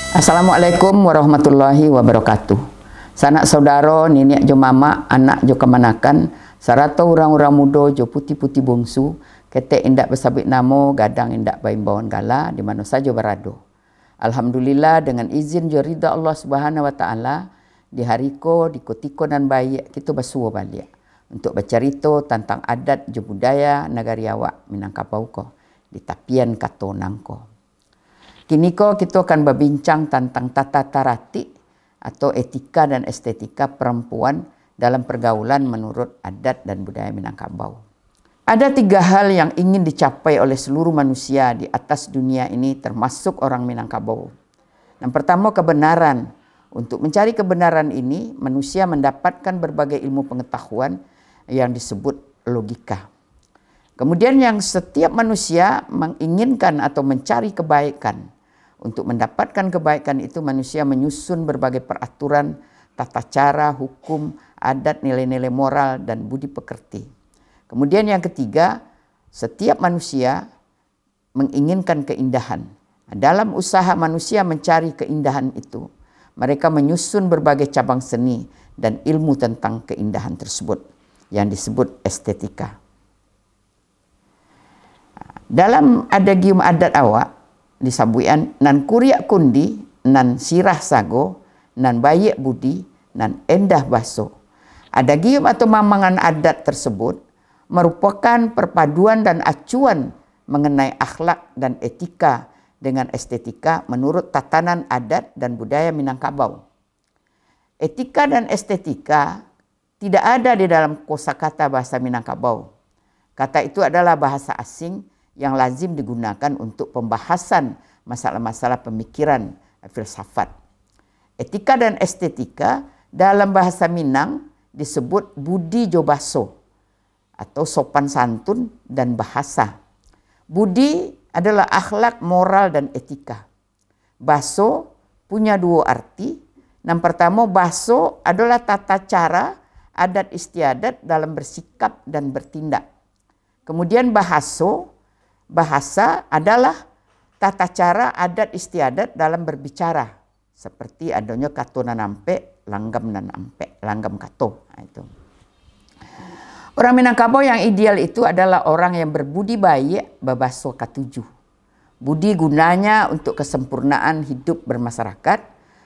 Assalamualaikum warahmatullahi wabarakatuh. Sanak saudara, nenek jo mama, anak jo kemanakan, sarata orang-orang muda jo putih-putih bungsu, ketek indak bersabit namo, gadang indak baimbawan gala, di mana saja berada. Alhamdulillah dengan izin jo ridha Allah Subhanahu wa taala, di hariko, di kotiko dan bayi kita bersua balik untuk bercerita tentang adat jo budaya negari awak Minangkabau ko di tapian kato nangko. Kini kita akan berbincang tentang tata tarati atau etika dan estetika perempuan dalam pergaulan menurut adat dan budaya Minangkabau. Ada 3 hal yang ingin dicapai oleh seluruh manusia di atas dunia ini termasuk orang Minangkabau. Yang pertama, kebenaran. Untuk mencari kebenaran ini, manusia mendapatkan berbagai ilmu pengetahuan yang disebut logika. Kemudian yang setiap manusia menginginkan atau mencari kebaikan. Untuk mendapatkan kebaikan itu manusia menyusun berbagai peraturan, tata cara, hukum, adat, nilai-nilai moral, dan budi pekerti. Kemudian yang ketiga, setiap manusia menginginkan keindahan. Dalam usaha manusia mencari keindahan itu, mereka menyusun berbagai cabang seni dan ilmu tentang keindahan tersebut yang disebut estetika. Dalam adagium adat awak, disabuian nan kuriak kundi, nan sirah sago, nan bayak budi, nan endah baso. Adagium atau mamangan adat tersebut merupakan perpaduan dan acuan mengenai akhlak dan etika dengan estetika menurut tatanan adat dan budaya Minangkabau. Etika dan estetika tidak ada di dalam kosakata bahasa Minangkabau. Kata itu adalah bahasa asing yang lazim digunakan untuk pembahasan masalah-masalah pemikiran filsafat. Etika dan estetika dalam bahasa Minang disebut budi jo baso atau sopan santun dan bahasa. Budi adalah akhlak, moral, dan etika. Baso punya 2 arti. Yang pertama, baso adalah tata cara adat istiadat dalam bersikap dan bertindak. Kemudian bahasa adalah tata cara adat istiadat dalam berbicara. Seperti adanya kato nan ampe, langgam nan ampe, langgam kato. Nah, itu. Orang Minangkabau yang ideal itu adalah orang yang berbudi baik, babaso katujuh. Budi gunanya untuk kesempurnaan hidup bermasyarakat,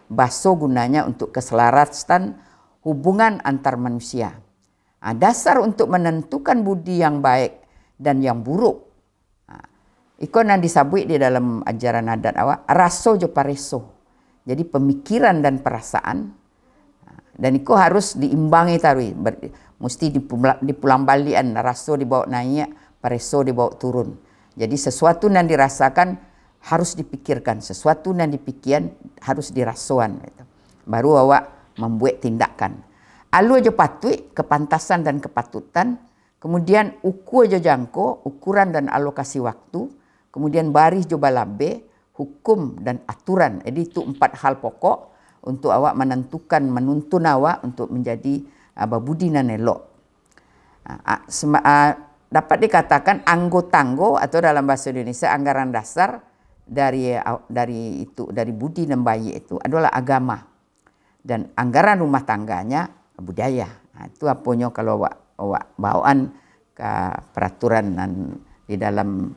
baso gunanya untuk keselarasan hubungan antar manusia. Nah, dasar untuk menentukan budi yang baik dan yang buruk, iko nan disabui di dalam ajaran adat awak, raso jo pareso. Jadi pemikiran dan perasaan. Dan iko harus diimbangi tarui. Mesti dipulang balian, raso dibawa naik, pareso dibawa turun. Jadi sesuatu yang dirasakan harus dipikirkan, sesuatu yang dipikirkan harus dirasoan. Baru awak membuat tindakan. Alu aja patui, kepantasan dan kepatutan. Kemudian uku aja jangko, ukuran dan alokasi waktu. Kemudian baris jo balabe, hukum dan aturan. Jadi itu 4 hal pokok untuk awak menentukan, menuntun awak untuk menjadi babudi nan elok. Dapat dikatakan anggo-tanggo atau dalam bahasa Indonesia anggaran dasar dari budi dan bayi itu adalah agama. Dan anggaran rumah tangganya budaya. Nah, itu aponyo kalau awak bawaan ke peraturan di dalam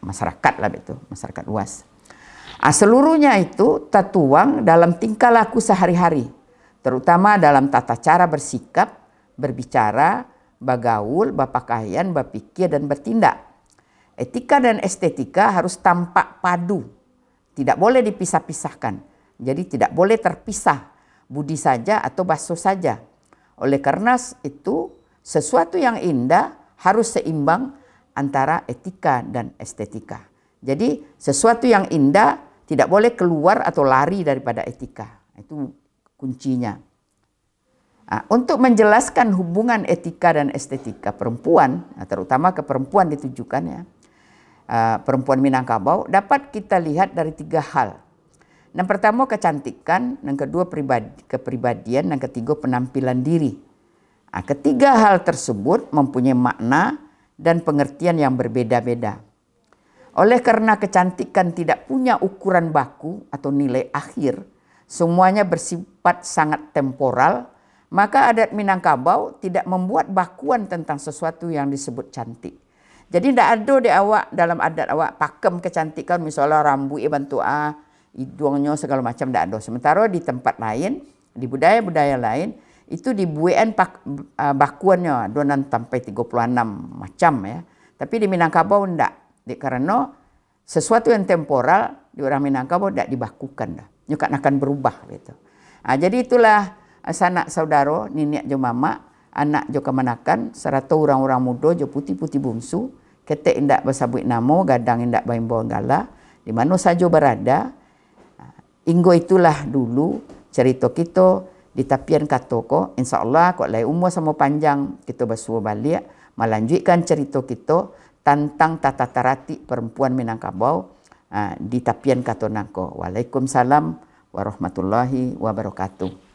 masyarakat lah itu, masyarakat luas. Seluruhnya itu tertuang dalam tingkah laku sehari-hari, terutama dalam tata cara bersikap, berbicara, bagaul, berpakaian, berpikir dan bertindak. Etika dan estetika harus tampak padu, tidak boleh dipisah-pisahkan. Jadi tidak boleh terpisah, budi saja atau baso saja. Oleh karena itu, sesuatu yang indah harus seimbang antara etika dan estetika. Jadi sesuatu yang indah tidak boleh keluar atau lari daripada etika. Itu kuncinya. Untuk menjelaskan hubungan etika dan estetika perempuan, terutama ke perempuan ditujukan ya, perempuan Minangkabau, dapat kita lihat dari 3 hal. Yang pertama kecantikan, yang kedua kepribadian, yang ketiga penampilan diri. Ketiga hal tersebut mempunyai makna dan pengertian yang berbeda-beda. Oleh karena kecantikan tidak punya ukuran baku atau nilai akhir, semuanya bersifat sangat temporal, maka adat Minangkabau tidak membuat bakuan tentang sesuatu yang disebut cantik. Jadi tidak ada di awak dalam adat awak pakem kecantikan, misalnya rambut bantu hidungnya segala macam, tidak ada. Sementara di tempat lain, di budaya-budaya lain, itu dibuatkan bakuannya 2 sampai 36 macam ya. Tapi di Minangkabau tidak. Karena sesuatu yang temporal di orang Minangkabau tidak dibakukan dah. Nyukat akan berubah gitu. Jadi itulah sanak saudara, nenek jo mama, anak jo kemanakan, serta orang-orang muda jo putih-putih bungsu, ketek indak bersabut namo, gadang indak baimbo gala, di mana saja berada. Inggo itulah dulu cerita kita di tapian katoko. InsyaAllah kok lai umur sama panjang kita bersua balik melanjutkan cerita kita tentang tata tertib perempuan Minangkabau di tapian katonako. Waalaikumsalam warahmatullahi wabarakatuh.